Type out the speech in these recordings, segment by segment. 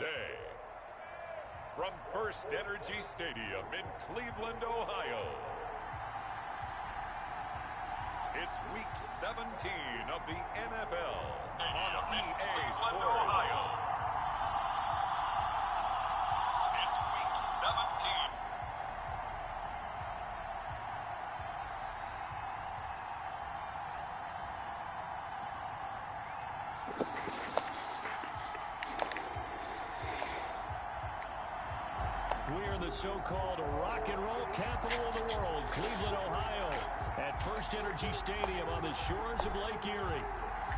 day. From First Energy Stadium in Cleveland, Ohio, it's Week 17 of the NFL on EA Sports. It's Week 17. We're in the so-called rock and roll capital of the world, Cleveland, Ohio, at First Energy Stadium on the shores of Lake Erie.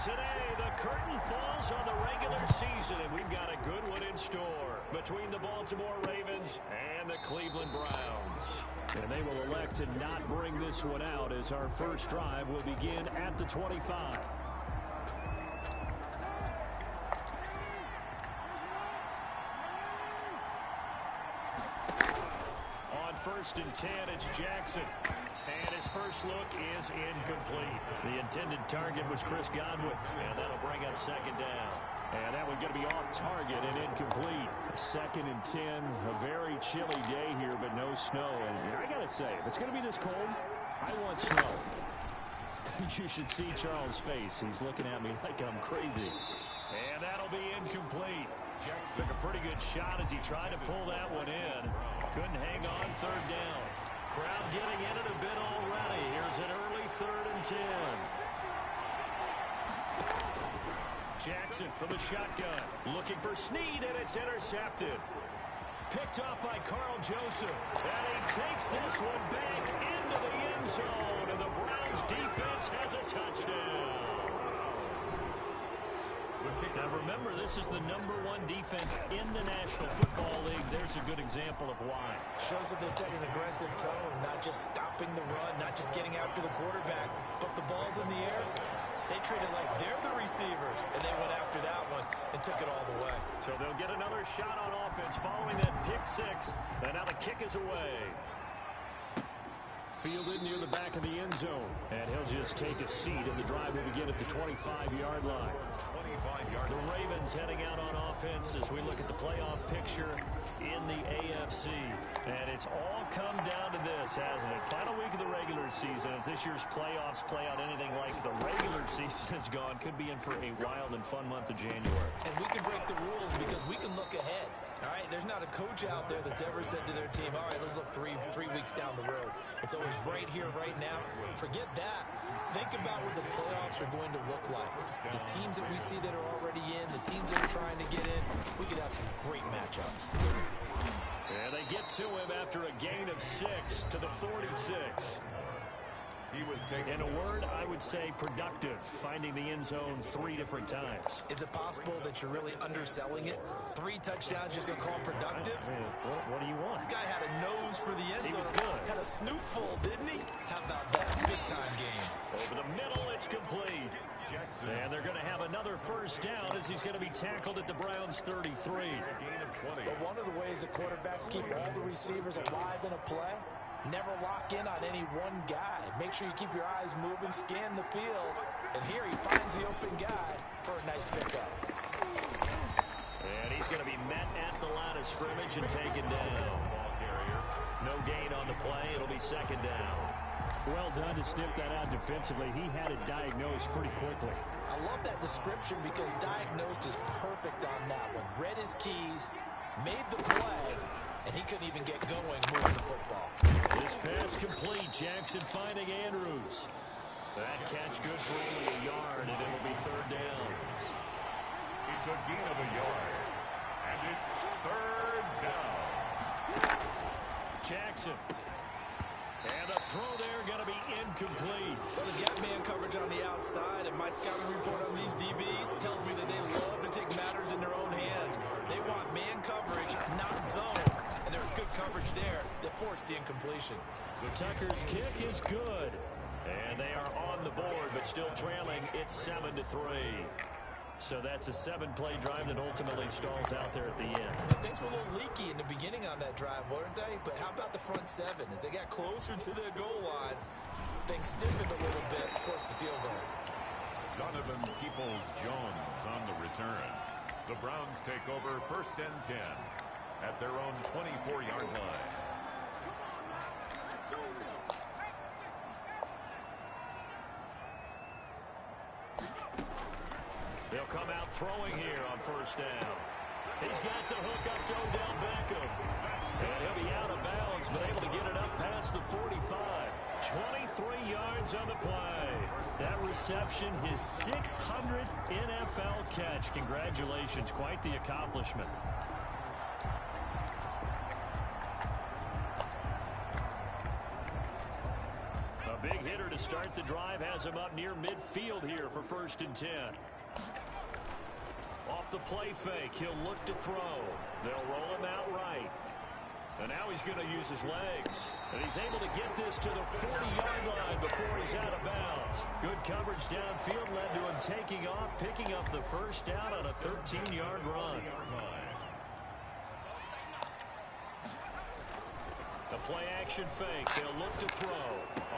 Today, the curtain falls on the regular season, and we've got a good one in store between the Baltimore Ravens and the Cleveland Browns. And they will elect to not bring this one out as our first drive will begin at the 25. First and 10, it's Jackson. And his first look is incomplete. The intended target was Chris Godwin. And that'll bring up second down. And that one's going to be off target and incomplete. Second and 10, a very chilly day here, but no snow. And I got to say, if it's going to be this cold, I want snow. You should see Charles' face. He's looking at me like I'm crazy. And that'll be incomplete. Took a pretty good shot as he tried to pull that one in. Couldn't hang on third down. Crowd getting in it a bit already. Here's an early 3rd and 10. Jackson from the shotgun. Looking for Snead, and it's intercepted. Picked off by Carl Joseph. And he takes this one back into the end zone. And the Browns defense has a touchdown. Now remember, this is the #1 defense in the National Football League. There's a good example of why. Shows that they set an aggressive tone, not just stopping the run, not just getting after the quarterback, but the ball's in the air. They treat it like they're the receivers, and they went after that one and took it all the way. So they'll get another shot on offense following that pick six, and now the kick is away. Fielded near the back of the end zone, and he'll just take a seat, and the drive will begin at the 25-yard line. The Ravens heading out on offense as we look at the playoff picture in the AFC. And it's all come down to this, hasn't it? Final week of the regular season. As this year's playoffs play out anything like the regular season has gone, could be in for a wild and fun month of January. And we can break the rules because we can look ahead. All right, there's not a coach out there that's ever said to their team, all right, let's look three weeks down the road. It's always right here, right now. Forget that. Think about what the playoffs are going to look like. The teams that we see that are already in, the teams that are trying to get in, we could have some great matchups. And they get to him after a gain of 6 to the 46. He was taken. In a word, I would say productive, finding the end zone 3 different times. Is it possible that you're really underselling it? 3 touchdowns, just going to call him productive? What do you want? This guy had a nose for the end zone. He was good. Had a snootful, didn't he? How about that? Big-time game. Over the middle, it's complete. And they're going to have another first down as he's going to be tackled at the Browns' 33. But one of the ways the quarterbacks keep all the receivers alive in a play, never lock in on any one guy. Make sure you keep your eyes moving, scan the field. And here he finds the open guy for a nice pickup. And he's going to be met at the line of scrimmage and taken down. No gain on the play. It'll be second down. Well done to sniff that out defensively. He had it diagnosed pretty quickly. I love that description because diagnosed is perfect on that one. Read his keys, made the play, and he couldn't even get going moving the football. This pass complete. Jackson finding Andrews. That catch good for only a yard, and it'll be third down. It's a gain of a yard. And it's third down. Jackson. And the throw there going to be incomplete. Well, the gap man coverage on the outside, and my scouting report on these DBs tells me that they love to take matters in their own hands. They want man coverage, not zone. And there's good coverage there that forced the incompletion. The Tucker's kick is good. And they are on the board, but still trailing. It's 7-3. So that's a 7-play drive that ultimately stalls out there at the end. Things were a little leaky in the beginning on that drive, weren't they? But how about the front 7? As they got closer to the goal line, things stiffened a little bit, forced the field goal. Donovan Peoples-Jones on the return. The Browns take over 1st and 10 at their own 24-yard line. They'll come out throwing here on 1st down. He's got the hook up to Odell Beckham. And he'll be out of bounds, but able to get it up past the 45. 23 yards on the play. That reception, his 600th NFL catch. Congratulations, quite the accomplishment. A big hitter to start the drive has him up near midfield here for 1st and 10. Off the play fake, he'll look to throw. They'll roll him out right. And now he's going to use his legs. And he's able to get this to the 40-yard line before he's out of bounds. Good coverage downfield led to him taking off, picking up the 1st down on a 13-yard run. A play-action fake. They'll look to throw.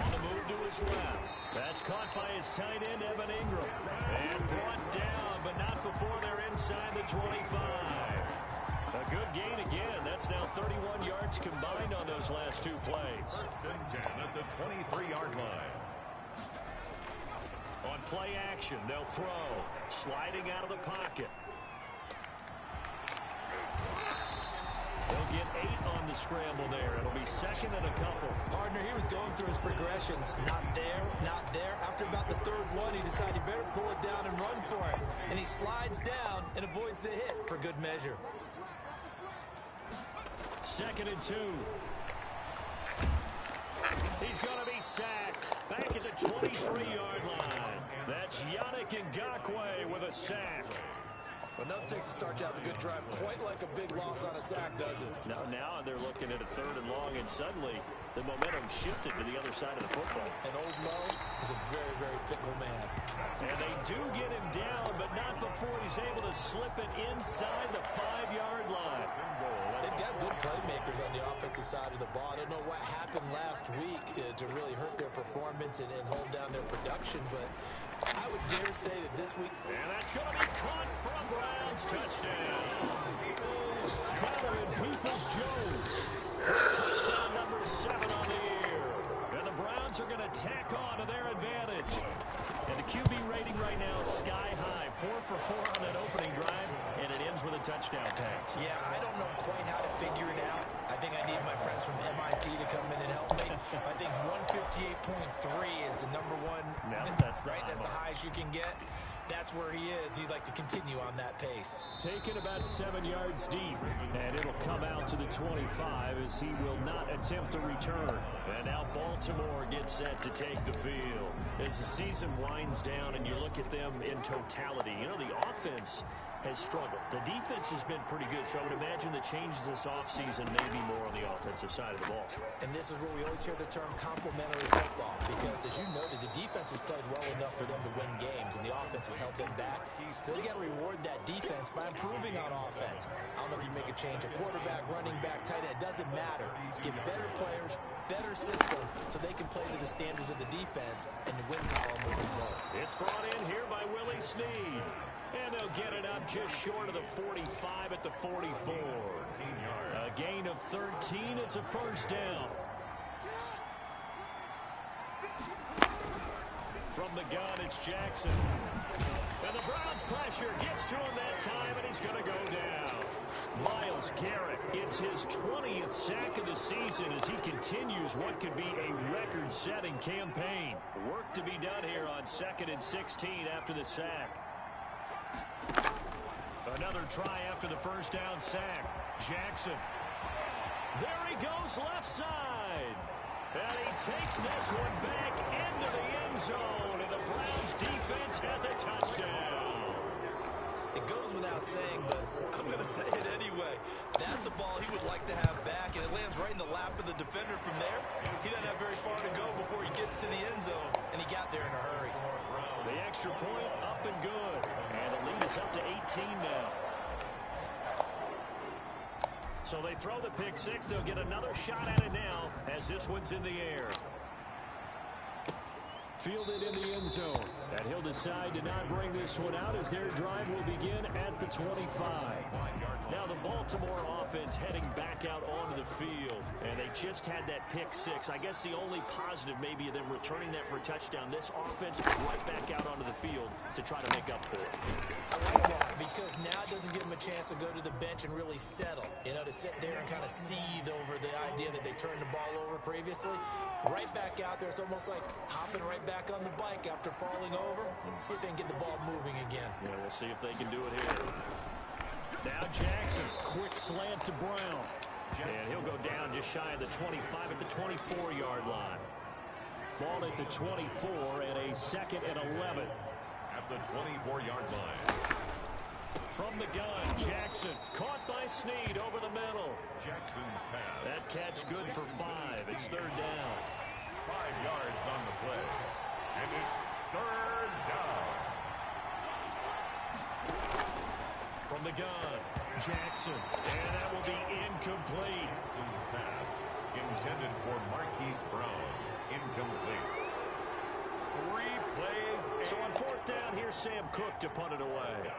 On the move to his left. That's caught by his tight end, Evan Ingram. And brought down, but not before they're inside the 25. A good gain again. That's now 31 yards combined on those last 2 plays. 1st and 10 at the 23-yard line. On play action, they'll throw. Sliding out of the pocket. They'll get 8 on the scramble there. It'll be 2nd and a couple. Partner, he was going through his progressions. Not there, not there. After about the 3rd one, he decided he better pull it down and run for it. And he slides down and avoids the hit for good measure. 2nd and 2. He's going to be sacked. Back at the 23-yard line. That's Yannick Ngakoue with a sack. But nothing takes a start to have a good drive quite like a big loss on a sack, does it? Now they're looking at a 3rd and long, and suddenly the momentum shifted to the other side of the football. And Old Mo is a very, very fickle man. And they do get him down, but not before he's able to slip it inside the 5-yard line. They've got good playmakers on the offensive side of the ball. I don't know what happened last week to really hurt their performance and hold down their production, but I would dare say that this week... And that's going to be caught from Browns. Touchdown. Donovan Peoples-Jones. Touchdown number 7 on the year. And the Browns are going to tack on to their advantage. And the QB rating right now is sky high. 4 for 4 on that opening drive, and it ends with a touchdown pass. Yeah, I don't know quite how to figure it out. I think I need my friends from MIT to come in and help me. I think 158.3 is the number 1. No, that's right. That's the highest you can get. That's where he is. He'd like to continue on that pace. Taken about 7 yards deep, and it'll come out to the 25 as he will not attempt to return. And now Baltimore gets set to take the field. As the season winds down and you look at them in totality, you know, the offense has struggled. The defense has been pretty good, so I would imagine the changes this offseason may be more on the offensive side of the ball. And this is where we always hear the term complementary football, because as you noted, the defense has played well enough for them to win games, and the offense has held them back. So they got to reward that defense by improving on offense. I don't know if you make a change, a quarterback, running back, tight end, it doesn't matter. Get better players, better system, so they can play to the standards of the defense, and the win column will result. It's brought in here by Willie Snead. And they'll get it up just short of the 45 at the 44. A gain of 13. It's a 1st down. From the gun, it's Jackson. And the Browns pressure gets to him that time, and he's going to go down. Myles Garrett, it's his 20th sack of the season as he continues what could be a record-setting campaign. Work to be done here on 2nd and 16 after the sack. Another try after the 1st down sack. Jackson. There he goes left side. And he takes this one back into the end zone. And the Browns defense has a touchdown. It goes without saying, but I'm going to say it anyway. That's a ball he would like to have back, and it lands right in the lap of the defender from there. He doesn't have very far to go before he gets to the end zone, and he got there in a hurry. The extra point up and good. And the lead is up to 18 now. So they throw the pick 6. They'll get another shot at it now as this one's in the air. Fielded in the end zone. And he'll decide to not bring this one out as their drive will begin at the 25. Now the Baltimore offense heading back out onto the field. And they just had that pick six. I guess the only positive maybe of them returning that for a touchdown. This offense right back out onto the field to try to make up for it. I like that because now it doesn't give them a chance to go to the bench and really settle. You know, to sit there and kind of seethe over the idea that they turned the ball over previously. Right back out there. It's almost like hopping right back on the bike after falling over. See if they can get the ball moving again. Yeah, we'll see if they can do it here. Now Jackson, quick slant to Brown. And he'll go down just shy of the 25 at the 24-yard line. Ball at the 24 and a 2nd and 11. At the 24-yard line. From the gun, Jackson caught by Snead over the middle. Jackson's pass. That catch good for 5. It's 3rd down. 5 yards on the play. And it's 3rd down. From the gun, Jackson. And that will be incomplete. Jackson's pass intended for Marquise Brown. Incomplete. 3 plays. So on 4th down, here's Sam Cook to punt it away.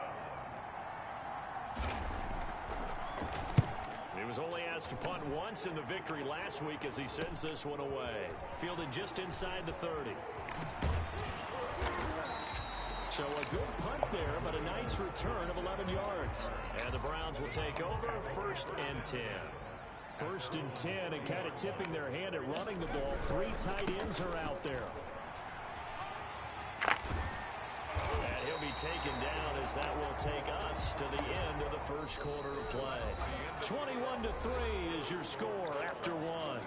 He was only asked to punt once in the victory last week as he sends this one away. Fielded just inside the 30. So a good punt there, but a nice return of 11 yards. And the Browns will take over 1st and 10. 1st and 10 and kind of tipping their hand at running the ball. 3 tight ends are out there. And he'll be taken down as that will take us to the end of the 1st quarter of play. 21-3 is your score after 1.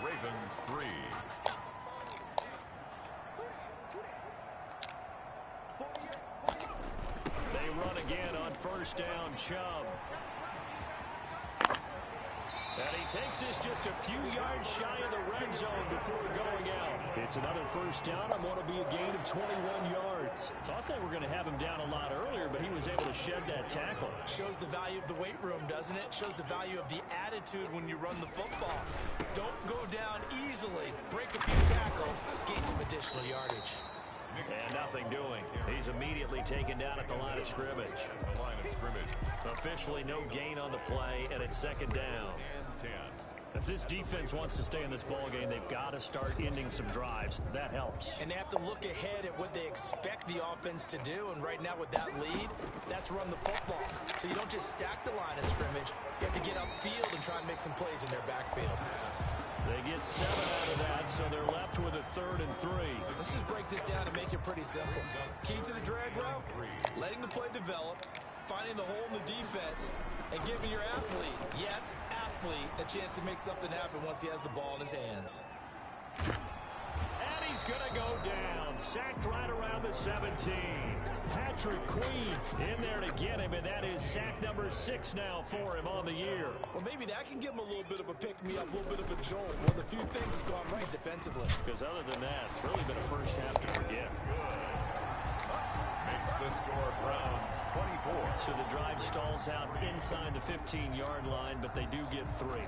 Ravens 3. They run again on 1st down, Chubb. And he takes this just a few yards shy of the red zone before going out. It's another 1st down on what will be a gain of 21 yards. Thought they were going to have him down a lot earlier, but he was able to shed that tackle. Shows the value of the weight room, doesn't it? Shows the value of the attitude when you run the football. Don't go down easily. Break a few tackles, gain some additional yardage. And nothing doing. He's immediately taken down at the line of scrimmage. The line of scrimmage. Officially no gain on the play, and it's 2nd down. And 10. If this defense wants to stay in this ball game, they've got to start ending some drives. That helps. And they have to look ahead at what they expect the offense to do. And right now with that lead, that's run the football. So you don't just stack the line of scrimmage. You have to get upfield and try and make some plays in their backfield. They get 7 out of that, so they're left with a 3rd and 3. Let's just break this down and make it pretty simple. Key to the drag route, letting the play develop, finding the hole in the defense, and giving your athlete, yes, athlete, a chance to make something happen once he has the ball in his hands. And he's going to go down. Sacked right around the 17. Patrick Queen in there to get him, and that is sack number 6 now for him on the year. Well, maybe that can give him a little bit of a pick-me-up, a little bit of a jolt. One of the few things has gone right defensively. Because other than that, it's really been a first half to forget. Makes the score Browns 24. So the drive stalls out inside the 15-yard line, but they do get 3.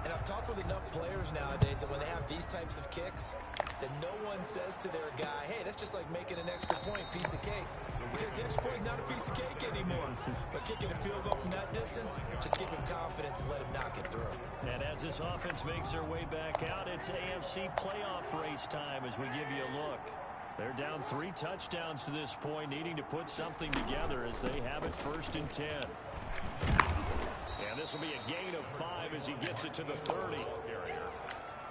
And I've talked with enough players nowadays that when they have these types of kicks, that no one says to their guy, hey, that's just like making an extra point, piece of cake. Because the extra point is not a piece of cake anymore. But kicking a field goal from that distance, just give him confidence and let him knock it through. And as this offense makes their way back out, it's AFC playoff race time as we give you a look. They're down 3 touchdowns to this point, needing to put something together as they have it 1st and 10. And this will be a gain of 5 as he gets it to the 30.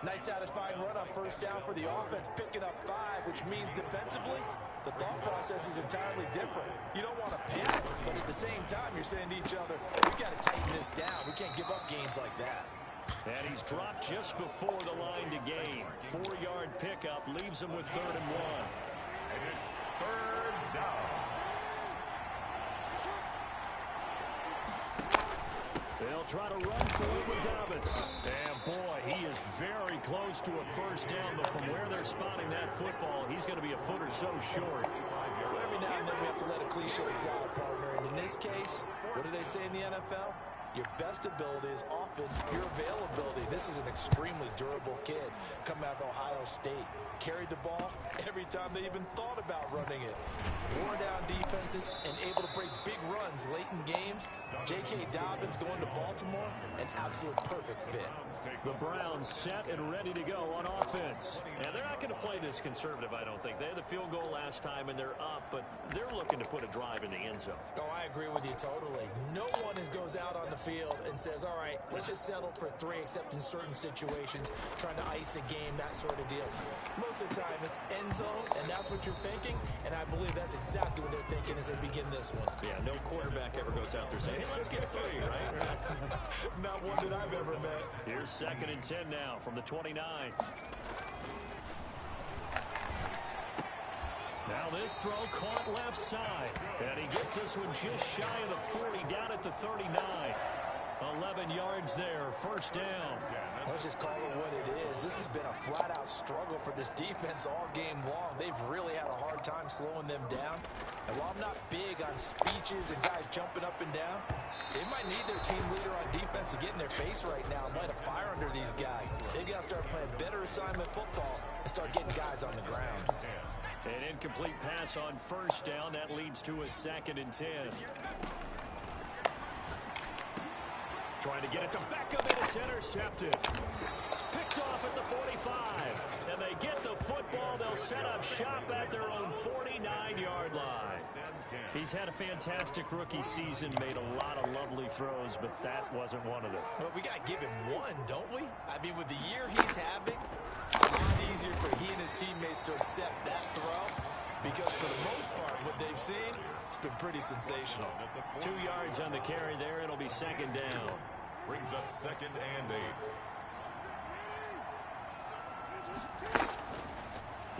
Nice satisfying run on 1st down for the offense, picking up 5, which means defensively, the thought process is entirely different. You don't want to panic, but at the same time, you're saying to each other, we got to tighten this down. We can't give up gains like that. And he's dropped just before the line to gain. 4-yard pickup leaves him with 3rd and 1. And it's 3rd down. They'll try to run for it with Dobbins. And boy, he is very close to a 1st down, but from where they're spotting that football, he's going to be a foot or so short. Well, every now and then we have to let a cliche fly, partner. And in this case, what do they say in the NFL? Your best ability is off in pure availability. This is an extremely durable kid coming out of Ohio State. Carried the ball every time they even thought about running it. Wore down defenses and able to break big runs late in games. J.K. Dobbins going to Baltimore, an absolute perfect fit. The Browns set and ready to go on offense. And they're not going to play this conservative, I don't think. They had the field goal last time, and they're up, but they're looking to put a drive in the end zone. Oh, I agree with you totally. No one goes out on the field and says, all right, let's just settle for 3, except in certain situations, trying to ice a game, that sort of deal. Most of the time, it's end zone, and that's what you're thinking, and I believe that's exactly what they're thinking as they begin this one. Yeah, no quarterback ever goes out there saying, hey, let's get 3, right? Not one that I've ever met. Here's 2nd and 10 now from the 29. Now this throw caught left side. And he gets this one just shy of the 40, down at the 39. 11 yards there, 1st down. Let's just call it what it is. This has been a flat-out struggle for this defense all game long. They've really had a hard time slowing them down. And while I'm not big on speeches and guys jumping up and down, they might need their team leader on defense to get in their face right now and light a fire under these guys. They've got to start playing better assignment football and start getting guys on the ground. An incomplete pass on 1st down. That leads to a 2nd and 10. Trying to get it to Beckham, and it's intercepted. Picked off at the 45. And they get the football. They'll set up shop at their own 49-yard line. He's had a fantastic rookie season, made a lot of lovely throws, but that wasn't one of them. Well, we got to give him one, don't we? I mean, with the year he's having, a lot easier for he and his teammates to accept that throw, because for the most part, what they've seen, it's been pretty sensational. 2 yards on the carry there. It'll be 2nd down. Brings up 2nd and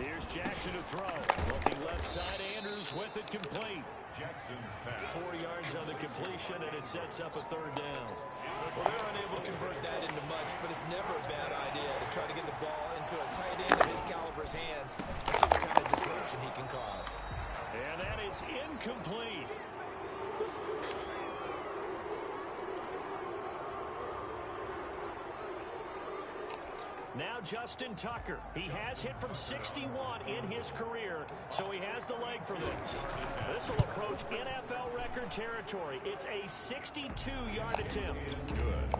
8. Here's Jackson to throw. Looking left side, Andrews with it complete. Jackson's pass. 4 yards on the completion, and it sets up a 3rd down. Well, they're unable to convert that into much, but it's never a bad idea to try to get the ball into a tight end of his caliber's hands and see what kind of disruption he can cause. And that is incomplete. Now Justin Tucker. He has hit from 61 in his career, so he has the leg for this. This will approach NFL record territory. It's a 62-yard attempt. Good.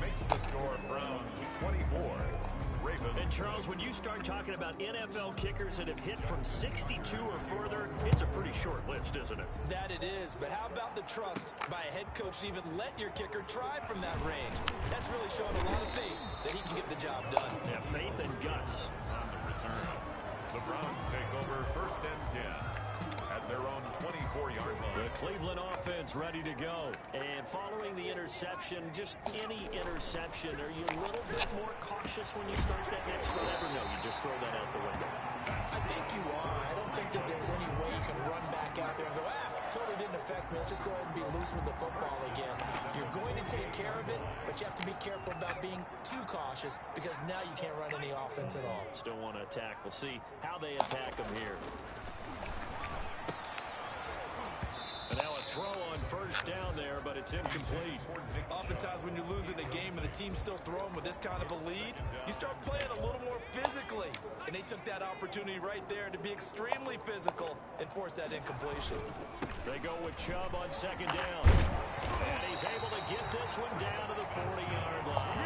Makes the score Browns 24. Ravens. And Charles, when you start talking about NFL kickers that have hit from 62 or further, it's a pretty short list, isn't it? That it is, but how about the trust by a head coach to even let your kicker try from that range? That's really showing a lot of faith that he can get the job done. Yeah, faith and guts. On the return, the Browns take over 1st and 10 at their own 24-yard line. The Cleveland offense ready to go. And following the interception, just any interception, are you a little bit more cautious when you start that next one? Never know. You just throw that out the window. I think you are. I don't think that there's any way you can run back out there and go, totally didn't affect me. Let's just go ahead and be loose with the football again. You're going to take care of it, but you have to be careful about being too cautious because now you can't run any offense at all. Still want to attack. We'll see how they attack them here. And now a throw on 1st down there, but it's incomplete. Oftentimes when you're losing a game and the team's still throwing with this kind of a lead, you start playing a little more physically. And they took that opportunity right there to be extremely physical and force that incompletion. They go with Chubb on 2nd down. And he's able to get this one down to the 40-yard line.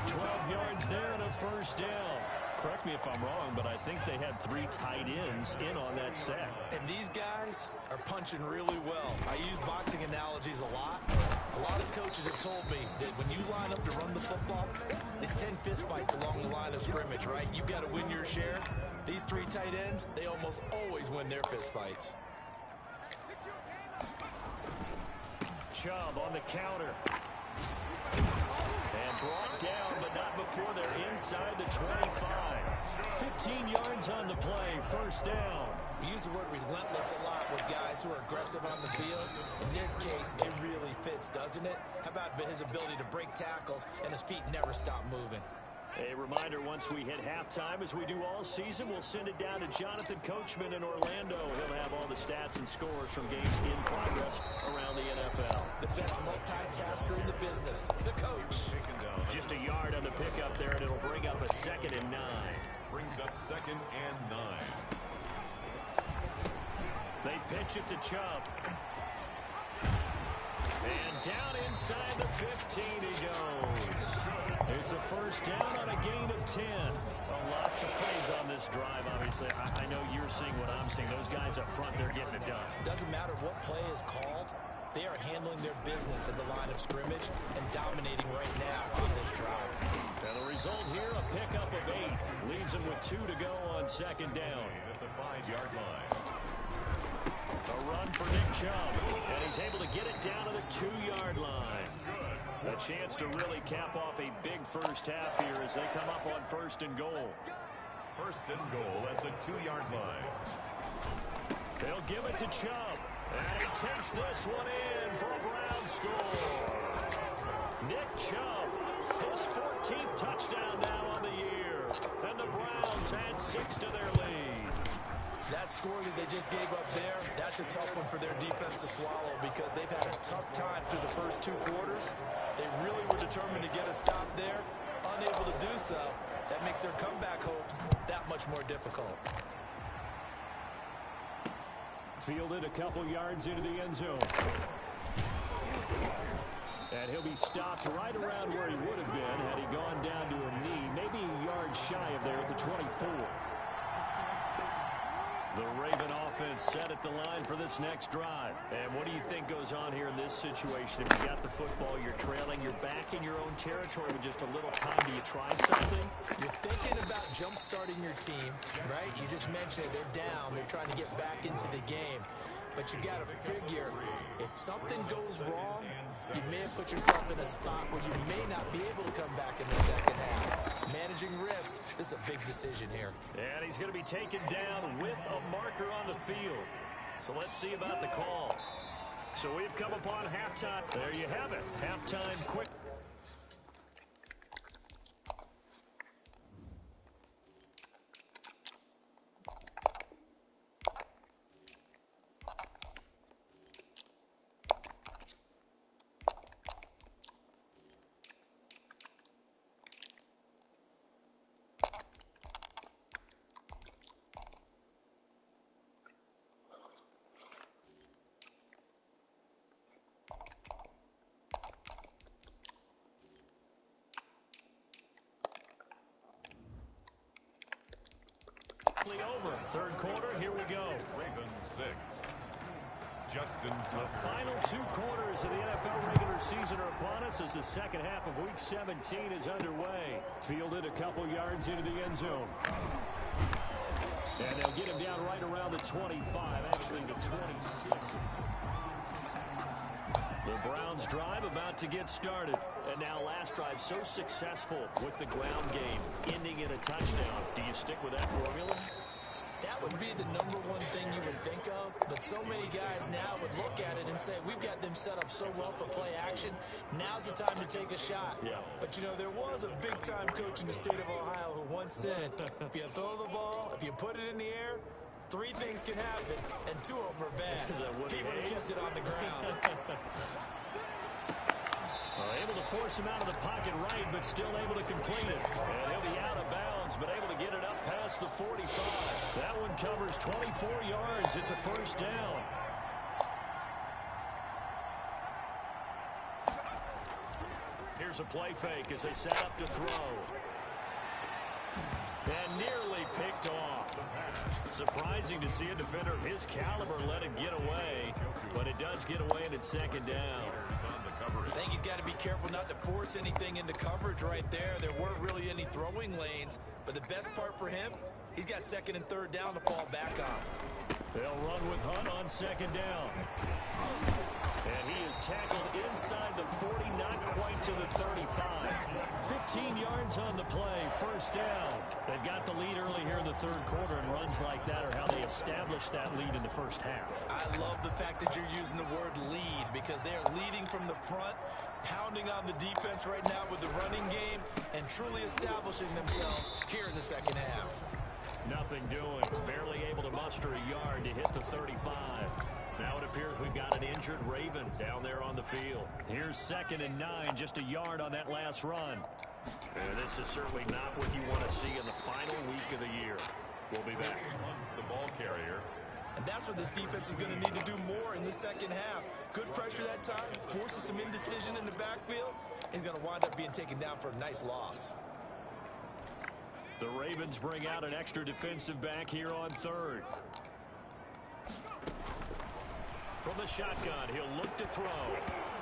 12 yards there and a 1st down. Correct me if I'm wrong, but I think they had 3 tight ends in on that sack. And these guys are punching really well. I use boxing analogies a lot. A lot of coaches have told me that when you line up to run the football, it's 10 fist fights along the line of scrimmage, right? You got to win your share. These 3 tight ends, they almost always win their fist fights. Chubb on the counter. And brought down, but not before they're inside the 25. 15 yards on the play, 1st down. We use the word relentless a lot with guys who are aggressive on the field. In this case, it really fits, doesn't it? How about his ability to break tackles and his feet never stop moving? A reminder, once we hit halftime, as we do all season, we'll send it down to Jonathan Coachman in Orlando. He'll have all the stats and scores from games in progress around the NFL. The best multitasker in the business, the coach. Just a yard on the pickup there, and it'll bring up a 2nd and 9. Brings up 2nd and 9. They pitch it to Chubb. And down inside the 15 he goes. It's a first down on a gain of 10. Well, lots of plays on this drive, obviously. I know you're seeing what I'm seeing. Those guys up front, they're getting it done. Doesn't matter what play is called. They are handling their business at the line of scrimmage and dominating right now on this drive. And the result here, a pickup of 8. Leaves them with 2 to go on 2nd down. At the 5-yard line. A run for Nick Chubb, and he's able to get it down to the 2-yard line. A chance to really cap off a big first half here as they come up on 1st and goal. 1st and goal at the 2-yard line. They'll give it to Chubb, and he takes this one in for a Brown score. Nick Chubb, his 14th touchdown now on the year, and the Browns add 6 to their lead. That score that they just gave up there, that's a tough one for their defense to swallow because they've had a tough time through the first 2 quarters. They really were determined to get a stop there. Unable to do so, that makes their comeback hopes that much more difficult. Fielded a couple yards into the end zone. And he'll be stopped right around where he would have been had he gone down to a knee, maybe a yard shy of there at the 24. The Raven offense set at the line for this next drive. And what do you think goes on here in this situation? If you got the football, you're trailing, you're back in your own territory with just a little time. Do you try something? You're thinking about jump-starting your team, right? You just mentioned they're down. They're trying to get back into the game. But you got to figure, if something goes wrong, you may have put yourself in a spot where you may not be able to come back in the second half. Managing risk, this is a big decision here. And he's going to be taken down with a marker on the field. So let's see about the call. So we've come upon halftime. There you have it. Halftime quick. Over. 3rd quarter, here we go. Ravens 6. Justin Tucker. The final 2 quarters of the NFL regular season are upon us as the second half of Week 17 is underway. Fielded a couple yards into the end zone. And they'll get him down right around the 25, actually the 26. The Browns drive about to get started. And now last drive so successful with the ground game, ending in a touchdown. Do you stick with that formula? That would be the #1 thing you would think of, but so many guys now would look at it and say, we've got them set up so well for play action, now's the time to take a shot. Yeah. But, you know, there was a big-time coach in the state of Ohio who once said, if you throw the ball, if you put it in the air, 3 things can happen, and 2 of them are bad. He would have kissed it on the ground. Able to force him out of the pocket right, but still able to complete it. And he'll be out of bounds, but able to get it up past the 45. That one covers 24 yards. It's a first down. Here's a play fake as they set up to throw. And nearly picked off. Surprising to see a defender of his caliber let it get away, but it does get away and it's 2nd down. I think he's got to be careful not to force anything into coverage right there. There weren't really any throwing lanes, but the best part for him, he's got 2nd and 3rd down to fall back on. They'll run with Hunt on 2nd down. And he is tackled inside the 40, not quite to the 35. 15 yards on the play, first down. They've got the lead early here in the third quarter, and runs like that are how they establish that lead in the first half. I love the fact that you're using the word lead because they're leading from the front, pounding on the defense right now with the running game, and truly establishing themselves here in the second half. Nothing doing, barely able to muster a yard to hit the 35. Now it appears we've got an injured Raven down there on the field. Here's 2nd and 9, just a yard on that last run. And this is certainly not what you want to see in the final week of the year. We'll be back. The ball carrier. And that's what this defense is going to need to do more in the second half. Good pressure that time, forces some indecision in the backfield. He's going to wind up being taken down for a nice loss. The Ravens bring out an extra defensive back here on 3rd. From the shotgun, he'll look to throw.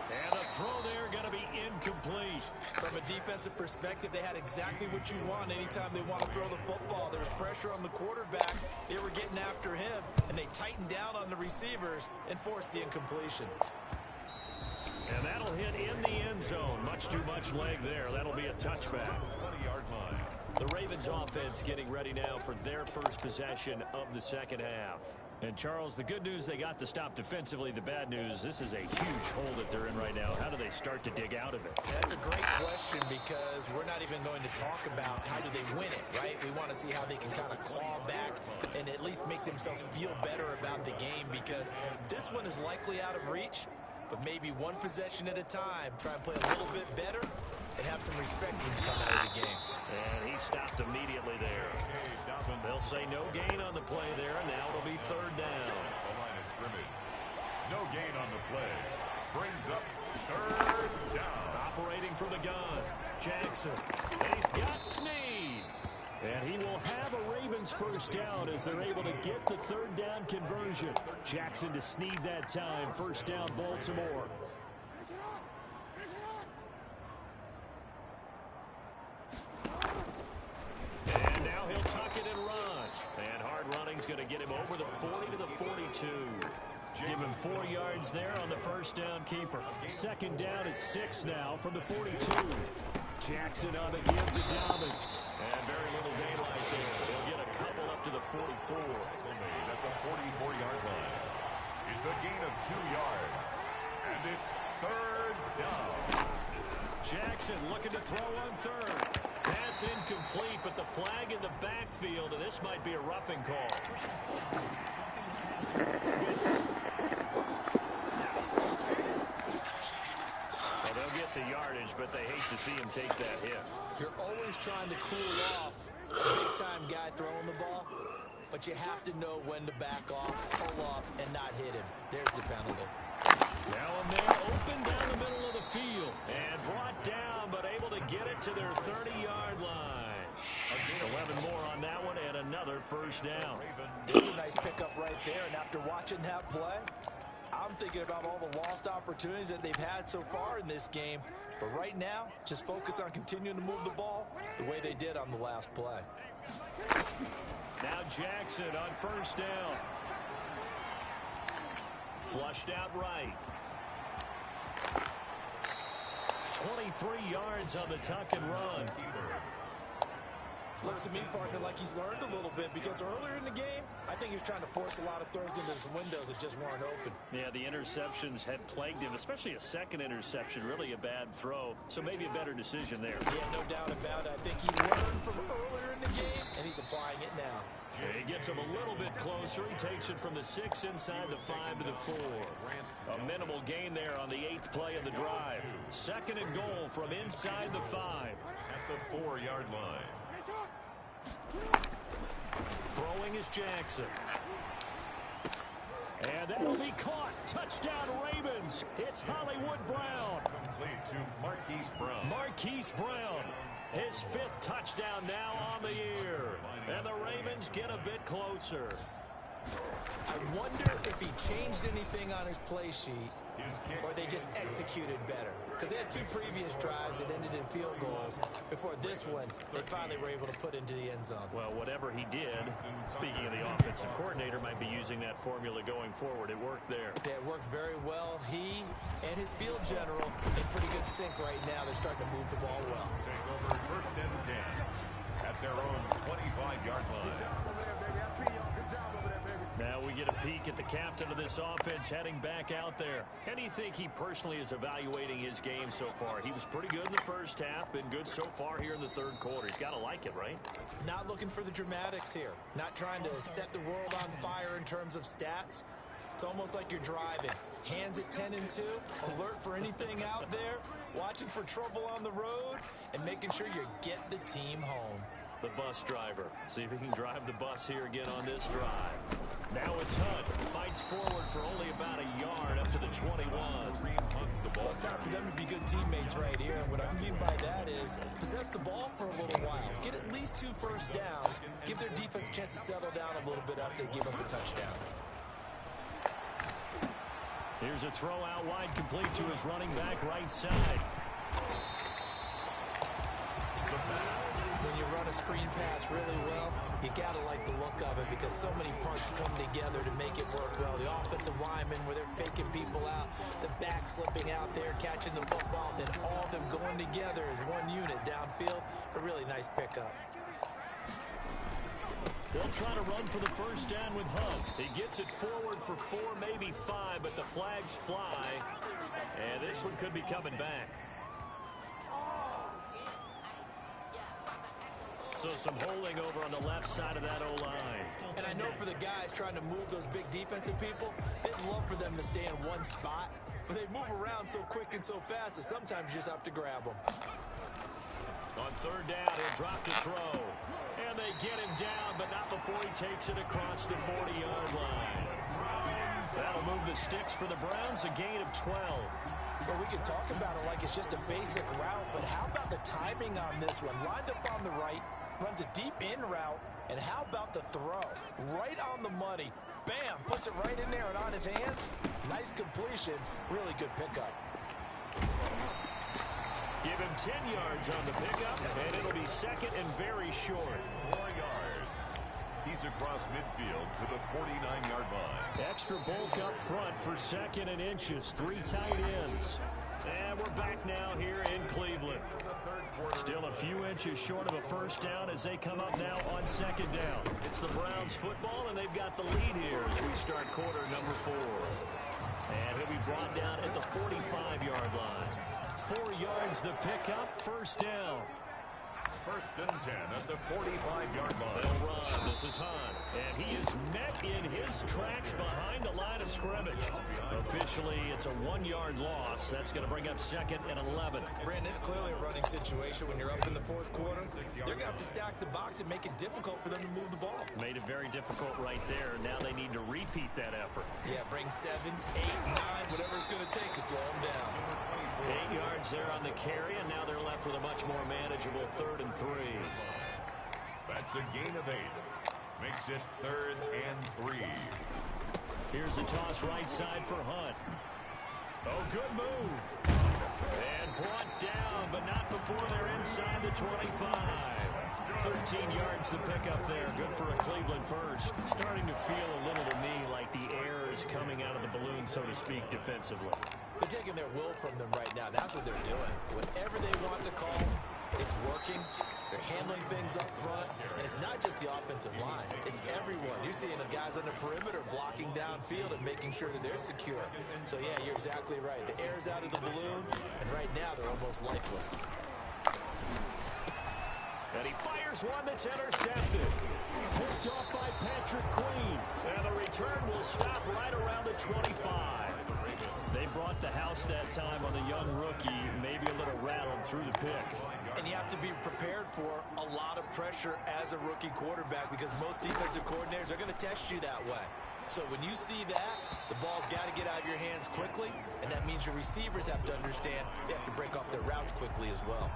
And a throw there going to be incomplete. From a defensive perspective, they had exactly what you want anytime they want to throw the football. There was pressure on the quarterback. They were getting after him, and they tightened down on the receivers and forced the incompletion. And that'll hit in the end zone. Much too much leg there. That'll be a touchback. 20-yard line. The Ravens offense getting ready now for their first possession of the second half. And, Charles, the good news, they got the stop defensively. The bad news, this is a huge hole that they're in right now. How do they start to dig out of it? That's a great question because we're not even going to talk about how do they win it, right? We want to see how they can kind of claw back and at least make themselves feel better about the game because this one is likely out of reach, but maybe one possession at a time. Try and play a little bit better and have some respect when you come out of the game. And he stopped immediately there. They'll say no gain on the play there, and now it'll be 3rd down. The line of scrimmage. No gain on the play. Brings up 3rd down. Operating from the gun, Jackson. And he's got Snead. And he will have a Ravens first down as they're able to get the 3rd down conversion. Jackson to Snead that time. First down, Baltimore. And now he'll tuck it and run. And hard running's going to get him over the 40 to the 42. Give him 4 yards there on the first down keeper. 2nd down at 6 now from the 42. Jackson on the give to Dobbins. And very little daylight there. They'll get a couple up to the 44. At the 44-yard line. It's a gain of 2 yards. And it's 3rd down. Jackson looking to throw on 3rd. Pass incomplete, but the flag in the backfield, and this might be a roughing call. Well, they'll get the yardage, but they hate to see him take that hit. You're always trying to cool off a big-time guy throwing the ball, but you have to know when to back off, pull up, and not hit him. There's the penalty. Now a man open down the middle of the field and brought down, but able to get it to their 30-yard line. 11 more on that one and another first down. There's a nice pickup right there, and after watching that play, I'm thinking about all the lost opportunities that they've had so far in this game. But right now, just focus on continuing to move the ball the way they did on the last play. Now Jackson on first down. Flushed out right. 23 yards on the tuck and run. Looks to me, partner, like he's learned a little bit because earlier in the game, I think he was trying to force a lot of throws into some windows that just weren't open. Yeah, the interceptions had plagued him, especially a second interception, really a bad throw. So maybe a better decision there. Yeah, no doubt about it. I think he learned from earlier in the game, and he's applying it now. He gets him a little bit closer. He takes it from the 6 inside the 5 to the 4. A minimal gain there on the 8th play of the drive. 2nd and goal from inside the 5. At the 4-yard line. Throwing is Jackson. And that'll be caught. Touchdown Ravens. It's Hollywood Brown. Complete to Marquise Brown. Marquise Brown. His 5th touchdown now on the year. And the Ravens get a bit closer. I wonder if if he changed anything on his play sheet or they just executed better. Because they had 2 previous drives that ended in field goals. Before this one, they finally were able to put into the end zone. Well, whatever he did, speaking of the offensive coordinator, might be using that formula going forward. It worked there. Yeah, it worked very well. He and his field general in pretty good sync right now. They're starting to move the ball well. Take over 1st and 10 at their own 25-yard line. Now we get a peek at the captain of this offense heading back out there. How do you think he personally is evaluating his game so far? He was pretty good in the first half, been good so far here in the 3rd quarter. He's got to like it, right? Not looking for the dramatics here. Not trying to set the world on fire in terms of stats. It's almost like you're driving. Hands at 10 and 2, alert for anything out there, watching for trouble on the road, and making sure you get the team home. The bus driver. See if he can drive the bus here again on this drive. Now it's Hunt. Fights forward for only about a yard up to the 21. Well, it's time for them to be good teammates right here. And what I mean by that is possess the ball for a little while. Get at least 2 first downs. Give their defense a chance to settle down a little bit after they give up a touchdown. Here's a throw out wide, complete to his running back right side. When you run a screen pass really well, you got to like the look of it because so many parts come together to make it work well. The offensive linemen, where they're faking people out, the back slipping out there, catching the football, then all of them going together as one unit downfield. A really nice pickup. They'll try to run for the first down with Hunt. He gets it forward for 4, maybe 5, but the flags fly. And this one could be coming back. So some holding over on the left side of that O-line. And I know for the guys trying to move those big defensive people, they'd love for them to stay in one spot. But they move around so quick and so fast that sometimes you just have to grab them. On 3rd down, he'll drop to throw. And they get him down, but not before he takes it across the 40-yard line. That'll move the sticks for the Browns, a gain of 12. Well, we can talk about it like it's just a basic route, but how about the timing on this one? Lined up on the right, runs a deep in route, and how about the throw? Right on the money. Bam! Puts it right in there and on his hands. Nice completion. Really good pickup. Give him 10 yards on the pickup, and it'll be 2nd and very short. 4 yards. He's across midfield to the 49-yard line. Extra bulk up front for 2nd and inches. 3 tight ends. And we're back now here in Cleveland. Still a few inches short of a first down as they come up now on 2nd down. It's the Browns football, and they've got the lead here as we start quarter number 4. And he'll be brought down at the 45-yard line. 4 yards the pickup, first down. 1st and 10 at the 45-yard line. They'll run. This is Hunt. And he is met in his tracks behind the line of scrimmage. Officially, it's a 1-yard loss. That's going to bring up 2nd and 11. Brandon, it's clearly a running situation when you're up in the 4th quarter. They're going to have to stack the box and make it difficult for them to move the ball. Made it very difficult right there. Now they need to repeat that effort. Yeah, bring 7, 8, 9, whatever it's going to take to slow them down. 8 yards there on the carry, and now they're left with a much more manageable 3rd and 3. That's a gain of 8. Makes it 3rd and 3. Here's a toss right side for Hunt. Oh, good move. And brought down, but not before they're inside the 25. 13 yards to pick up there. Good for a Cleveland first. Starting to feel a little to me like the air is coming out of the balloon, so to speak, defensively. They're taking their will from them right now. That's what they're doing. Whatever they want to call, it's working. They're handling things up front. And it's not just the offensive line. It's everyone. You're seeing the guys on the perimeter blocking downfield and making sure that they're secure. So, yeah, you're exactly right. The air's out of the balloon, and right now they're almost lifeless. And he fires one that's intercepted. Picked off by Patrick Queen. And the return will stop right around the 25. They brought the house that time on the young rookie, maybe a little rattled through the pick. And you have to be prepared for a lot of pressure as a rookie quarterback because most defensive coordinators are going to test you that way. So when you see that, the ball's got to get out of your hands quickly, and that means your receivers have to understand they have to break off their routes quickly as well.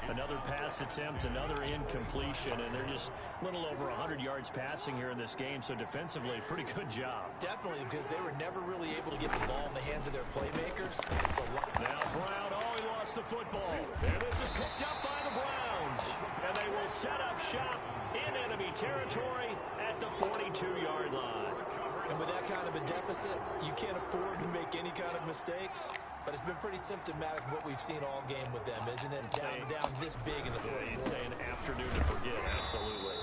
Another pass attempt, another incompletion, and they're just a little over 100 yards passing here in this game, so defensively, pretty good job. Definitely, because they were never really able to get the ball in the hands of their playmakers. So now Brown, he lost the football. And this is picked up by the Browns. And they will set up shop in enemy territory at the 42-yard line. And with that kind of a deficit, you can't afford to make any kind of mistakes. But it's been pretty symptomatic of what we've seen all game with them, isn't it? Down this big in the fourth quarter. You'd say an afternoon to forget, absolutely.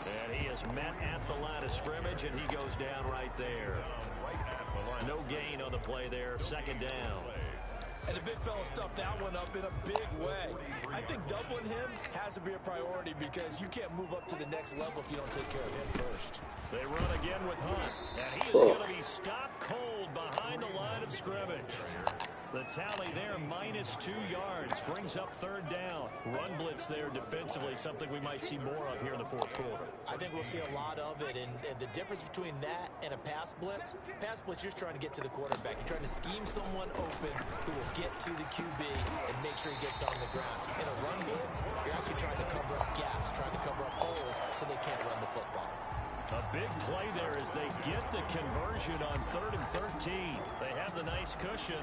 And he is met at the line of scrimmage, and he goes down right there. No gain on the play there, second down. And the big fella stuffed that one up in a big way. I think doubling him has to be a priority because you can't move up to the next level if you don't take care of him first. They run again with Hunt, and he is going to be stopped cold behind the line of scrimmage. The tally there, -2 yards, brings up third down. Run blitz there defensively, something we might see more of here in the fourth quarter. I think we'll see a lot of it, and the difference between that and a pass blitz, you're just trying to get to the quarterback. You're trying to scheme someone open who will get to the QB and make sure he gets on the ground. In a run blitz, you're actually trying to cover up gaps, trying to cover up holes so they can't run the football. A big play there as they get the conversion on 3rd and 13. They have the nice cushion.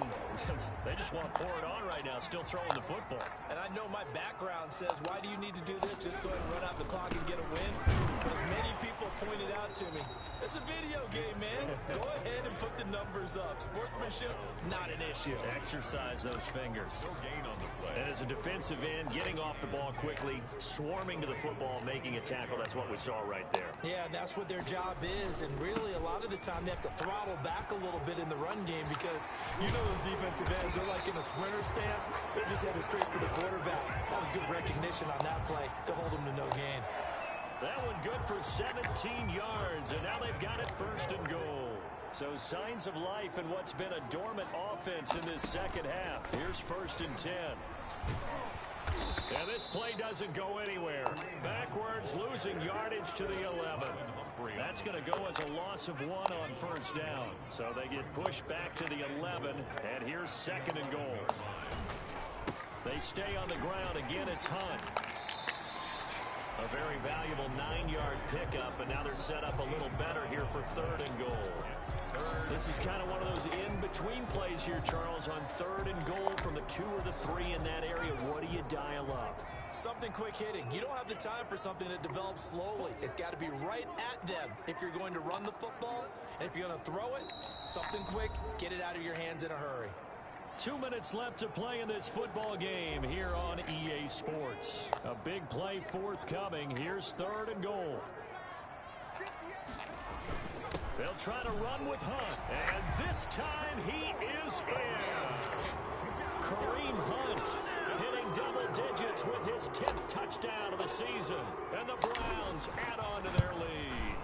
They just want to pour it on right now, still throwing the football. And I know my background says, why do you need to do this? Just go ahead and run out the clock and get a win. But as many people pointed out to me, it's a video game, man. Go ahead and put the numbers up. Sportsmanship, not an issue. Exercise those fingers. And as a defensive end, getting off the ball quickly, swarming to the football, making a tackle, that's what we saw right there. Yeah, that's what their job is, and really a lot of the time they have to throttle back a little bit in the run game because you know those defensive ends are like in a sprinter stance. They're just headed straight for the quarterback. That was good recognition on that play to hold them to no gain. That one good for 17 yards, and now they've got it 1st and goal. So signs of life in what's been a dormant offense in this second half. Here's 1st and 10. And this play doesn't go anywhere. Backwards, losing yardage to the 11. That's going to go as a loss of 1 on 1st down. So they get pushed back to the 11, and here's 2nd and goal. They stay on the ground. Again, it's Hunt. A very valuable 9-yard pickup, and now they're set up a little better here for 3rd and goal. This is kind of one of those in-between plays here, Charles, on 3rd and goal from the 2 or the 3 in that area. What do you dial up? Something quick hitting. You don't have the time for something that develops slowly. It's got to be right at them if you're going to run the football. And if you're going to throw it, something quick, get it out of your hands in a hurry. 2 minutes left to play in this football game here on EA Sports. A big play forthcoming. Here's 3rd and goal. They'll try to run with Hunt, and this time he is in. Kareem Hunt hitting double digits with his 10th touchdown of the season, and the Browns add on to their lead.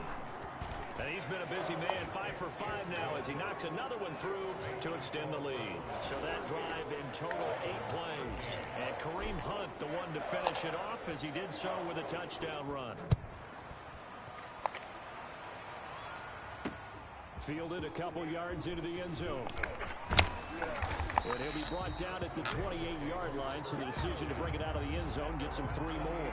And he's been a busy man, 5 for 5 now as he knocks another one through to extend the lead. So that drive in total 8 plays. And Kareem Hunt, the one to finish it off as he did so with a touchdown run. Fielded a couple yards into the end zone. And he'll be brought down at the 28-yard line, so the decision to bring it out of the end zone gets him 3 more.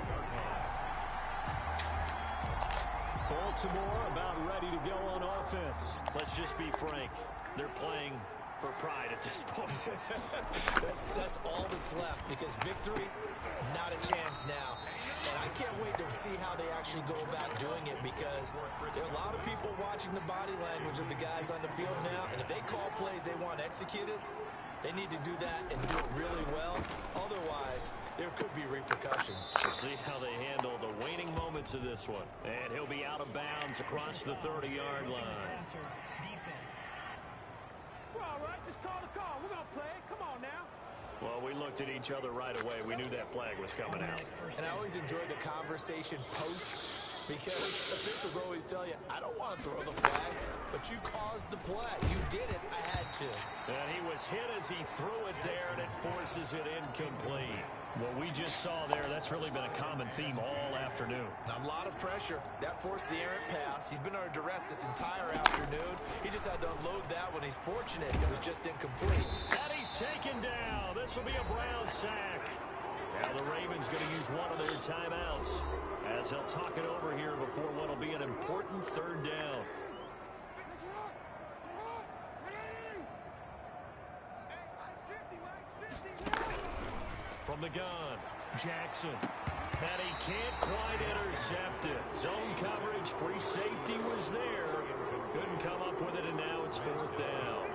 Baltimore about ready to go on offense. Let's just be frank. They're playing for pride at this point. that's all that's left because victory, not a chance now. And I can't wait to see how they actually go about doing it because there are a lot of people watching the body language of the guys on the field now. And if they call plays they want executed, they need to do that and do it really well. Otherwise, there could be repercussions. We'll see how they handle the waning moments of this one. And he'll be out of bounds across the 30-yard line. We're all right. Just call the call. We're going to play. Come on now. Well, we looked at each other right away. We knew that flag was coming out. And I always enjoy the conversation post because officials always tell you, I don't want to throw the flag, but you caused the play. You did it. I had to. And he was hit as he threw it there, and it forces it incomplete. What we just saw there, that's really been a common theme all afternoon. A lot of pressure. That forced the errant pass. He's been under duress this entire afternoon. He just had to unload that one. He's fortunate it was just incomplete. And he's taken down. This will be a Brown sack. Now the Ravens going to use one of their timeouts as they'll talk it over here before what will be an important third down. From the gun, Jackson. And he can't quite intercept it. Zone coverage, free safety was there. Couldn't come up with it, and now it's fourth down.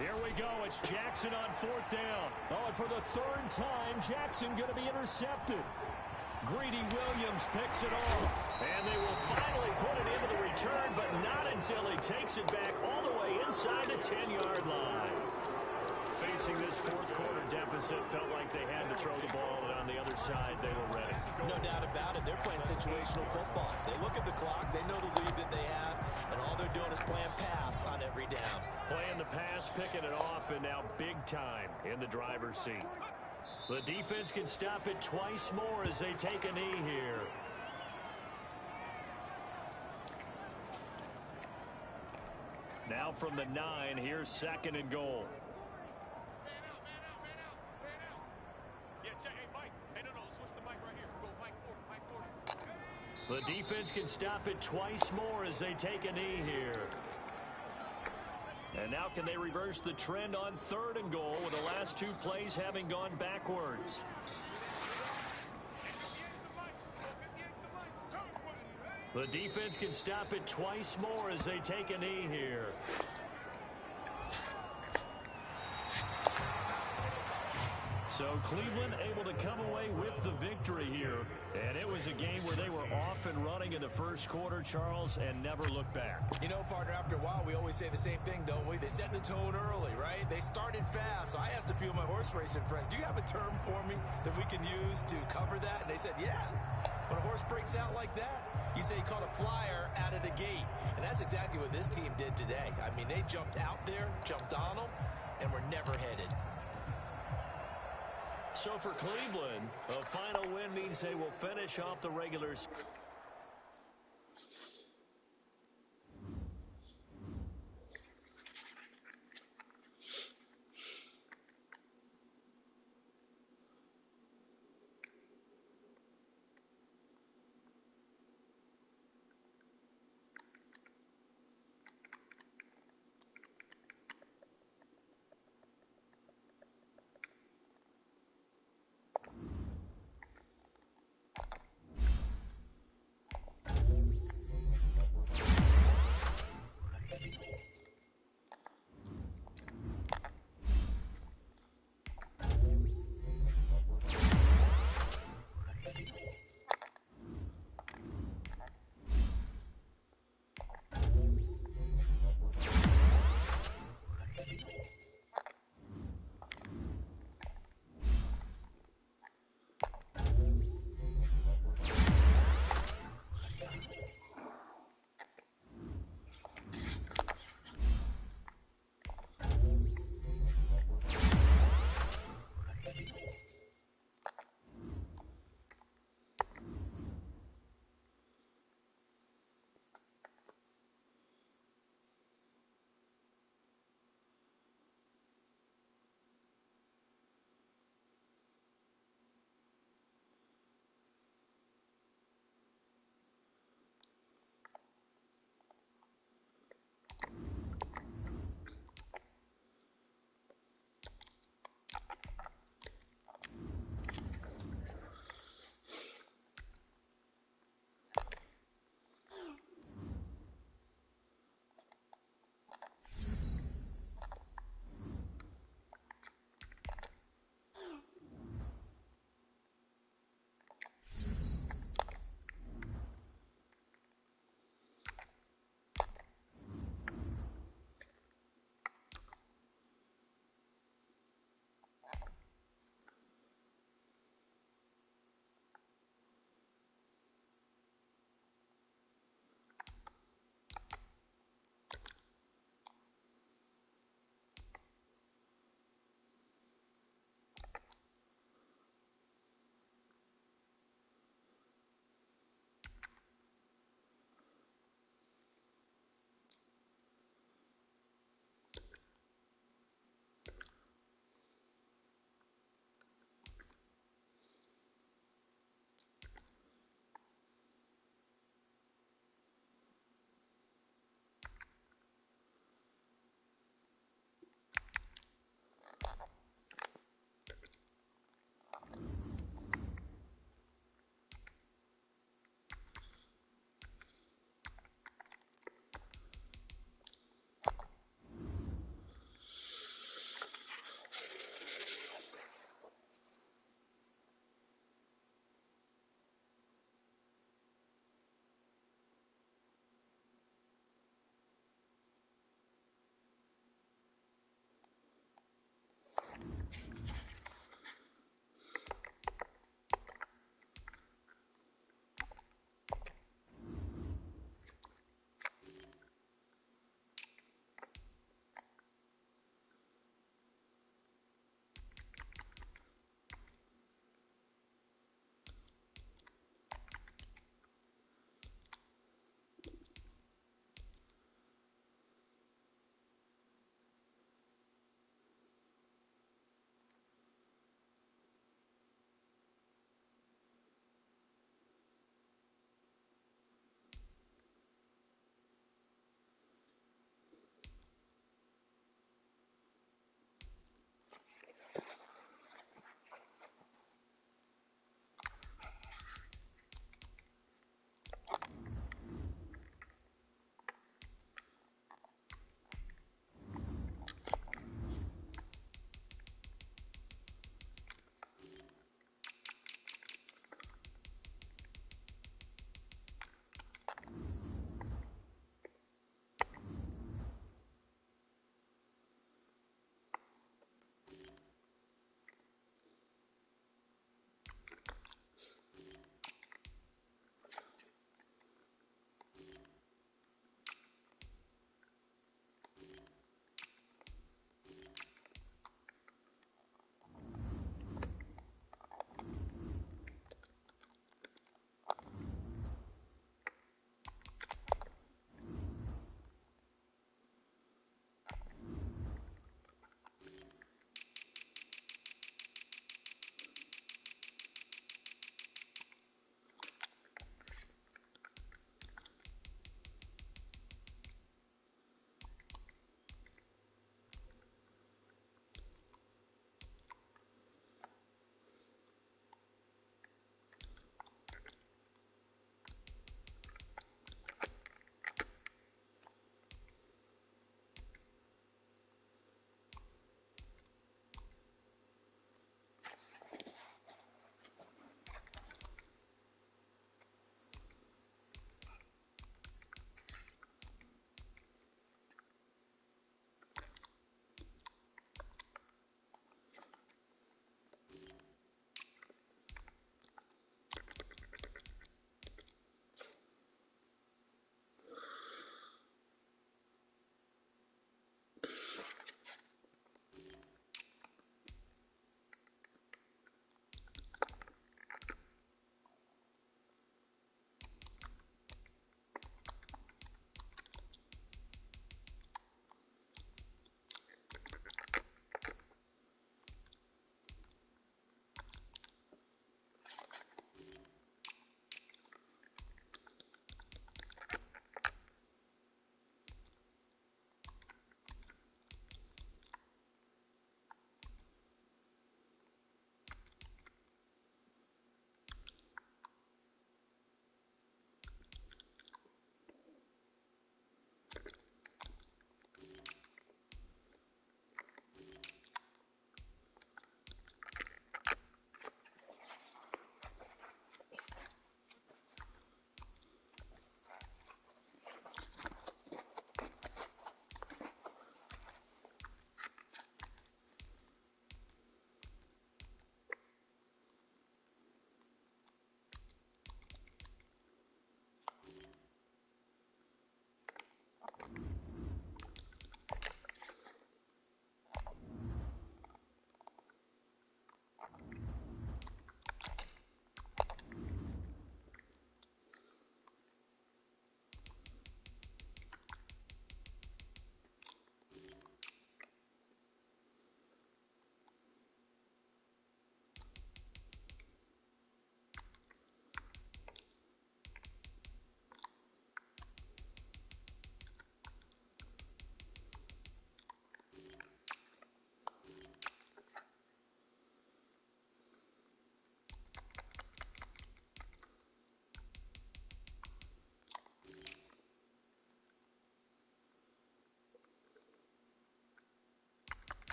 Here we go. It's Jackson on fourth down. Oh, and for the third time, Jackson going to be intercepted. Greedy Williams picks it off. And they will finally put it into the return, but not until he takes it back all the way inside the 10-yard line. Facing this fourth quarter deficit, felt like they had to throw the ball, and on the other side, they were ready. No doubt about it. They're playing situational football. They look at the clock. They know the lead that they have, and all they're doing is playing pass on every down. Playing the pass, picking it off, and now big time in the driver's seat. The defense can stop it twice more as they take a knee here. Now from the 9, here's second and goal. The defense can stop it twice more as they take a knee here. And now can they reverse the trend on third and goal with the last two plays having gone backwards? The defense can stop it twice more as they take a knee here. So Cleveland able to come away with the victory here. And it was a game where they were off and running in the first quarter, Charles, and never looked back. You know, partner, after a while, we always say the same thing, don't we? They set the tone early, right? They started fast. So I asked a few of my horse racing friends, do you have a term for me that we can use to cover that? And they said, yeah. When a horse breaks out like that, you say he caught a flyer out of the gate. And that's exactly what this team did today. I mean, they jumped out there, jumped on them, and were never headed. So for Cleveland, a final win means they will finish off the regular season.